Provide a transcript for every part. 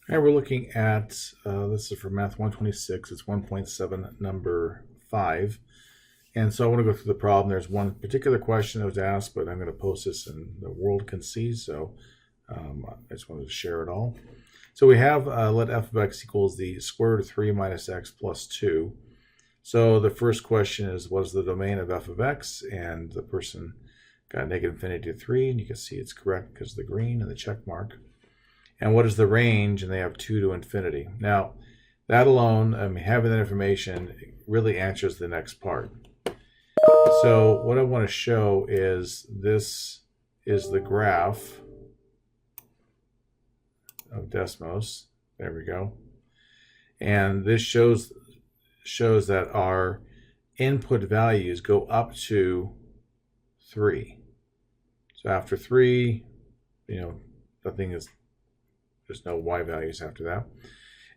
And we're looking at, this is for Math 126, it's 1.7, number 5. And so I want to go through the problem. There's one particular question that was asked, but I'm going to post this and the world can see, so I just wanted to share it all. So we have let f of x equals the square root of 3 minus x plus 2. So the first question is, what is the domain of f of x? And the person got negative infinity to 3, and you can see it's correct because of the green and the check mark. And what is the range? And they have 2 to infinity. Now, that alone, having that information really answers the next part. So what I want to show is this is the graph of Desmos. There we go. And this shows that our input values go up to 3. So after 3, nothing is, there's no y values after that.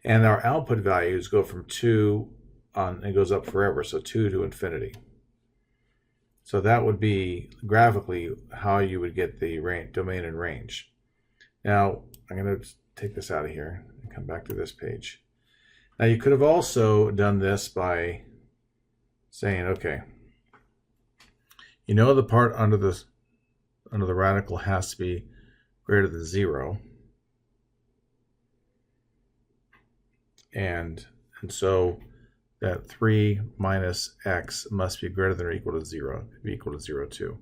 And our output values go from 2 on, and goes up forever, so 2 to infinity. So that would be graphically how you would get the domain and range. Now, I'm going to take this out of here and come back to this page. Now, you could have also done this by saying, okay, the part under the radical has to be greater than 0. And so that 3 minus x must be greater than or equal to 0, be equal to 0 too.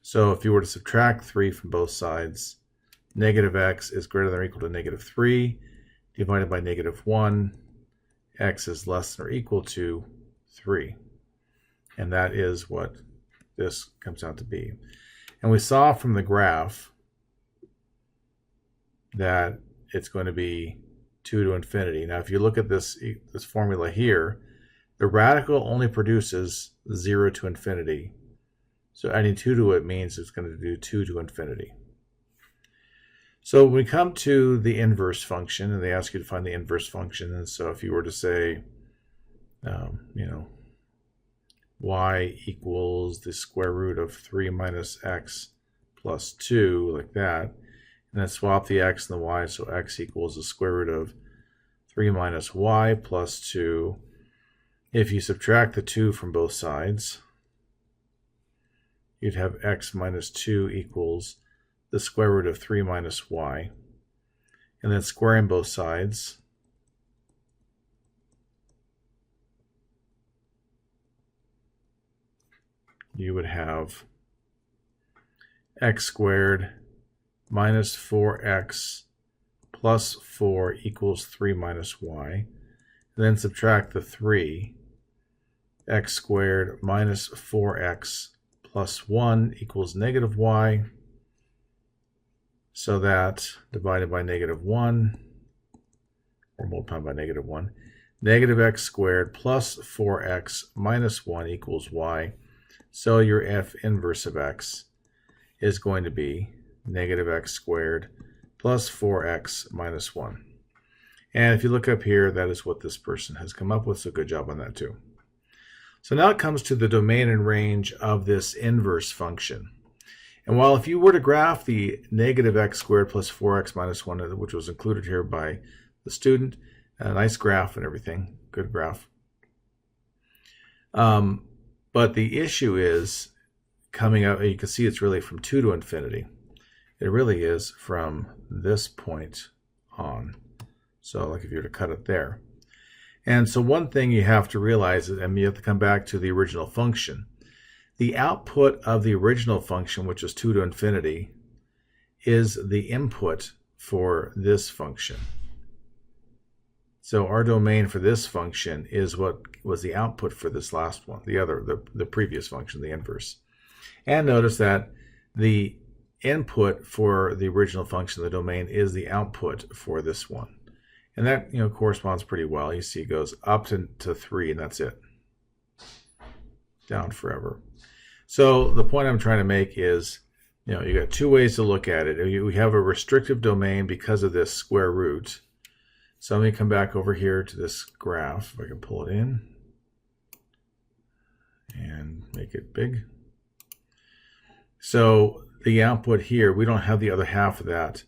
So if you were to subtract 3 from both sides, negative x is greater than or equal to negative 3 divided by negative 1. X is less than or equal to 3. And that is what this comes out to be. And we saw from the graph that it's going to be 2 to infinity. Now, if you look at this formula here, the radical only produces 0 to infinity. So adding 2 to it means it's going to do 2 to infinity. So when we come to the inverse function, and they ask you to find the inverse function, and so if you were to say, y equals the square root of 3 minus x plus 2, like that, and then swap the x and the y, so x equals the square root of 3 minus y plus 2. If you subtract the 2 from both sides, you'd have x minus 2 equals the square root of 3 minus y. And then squaring both sides, you would have x squared minus 4x plus 4 equals 3 minus y. And then subtract the 3. X squared minus 4x plus 1 equals negative y. So that divided by negative 1, or multiplied by negative 1, negative x squared plus 4x minus 1 equals y. So your f inverse of x is going to be negative x squared plus 4x minus 1. And if you look up here, that is what this person has come up with, so good job on that too. So now it comes to the domain and range of this inverse function. And while if you were to graph the negative x squared plus 4x minus 1, which was included here by the student, a nice graph and everything, good graph. But the issue is coming up, you can see it's really from 2 to infinity. It really is from this point on. So like if you were to cut it there. And so one thing you have to realize is, you have to come back to the original function. The output of the original function, which is 2 to infinity, is the input for this function. So our domain for this function is what was the output for this last one, the previous function, the inverse. And notice that the input for the original function, the domain, is the output for this one. And that corresponds pretty well. You see it goes up to 3, and that's it. Down forever. So the point I'm trying to make is, you got two ways to look at it. We have a restrictive domain because of this square root. So let me come back over here to this graph, if I can pull it in and make it big. So the output here, we don't have the other half of that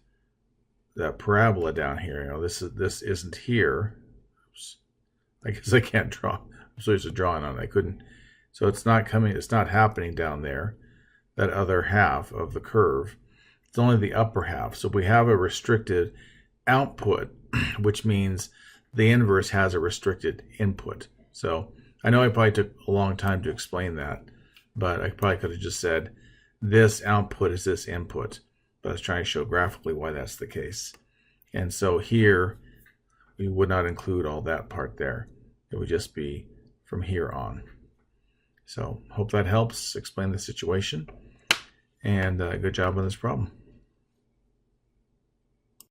that parabola down here. You know, this isn't here. Oops. I guess I can't draw. I'm supposed to draw on it. I couldn't. So it's not coming. It's not happening down there. That other half of the curve. It's only the upper half. So we have a restricted output, which means the inverse has a restricted input. So I know I probably took a long time to explain that, but I probably could have just said this output is this input. But I was trying to show graphically why that's the case. And so here, we would not include all that part there. It would just be from here on. So hope that helps explain the situation. And good job on this problem.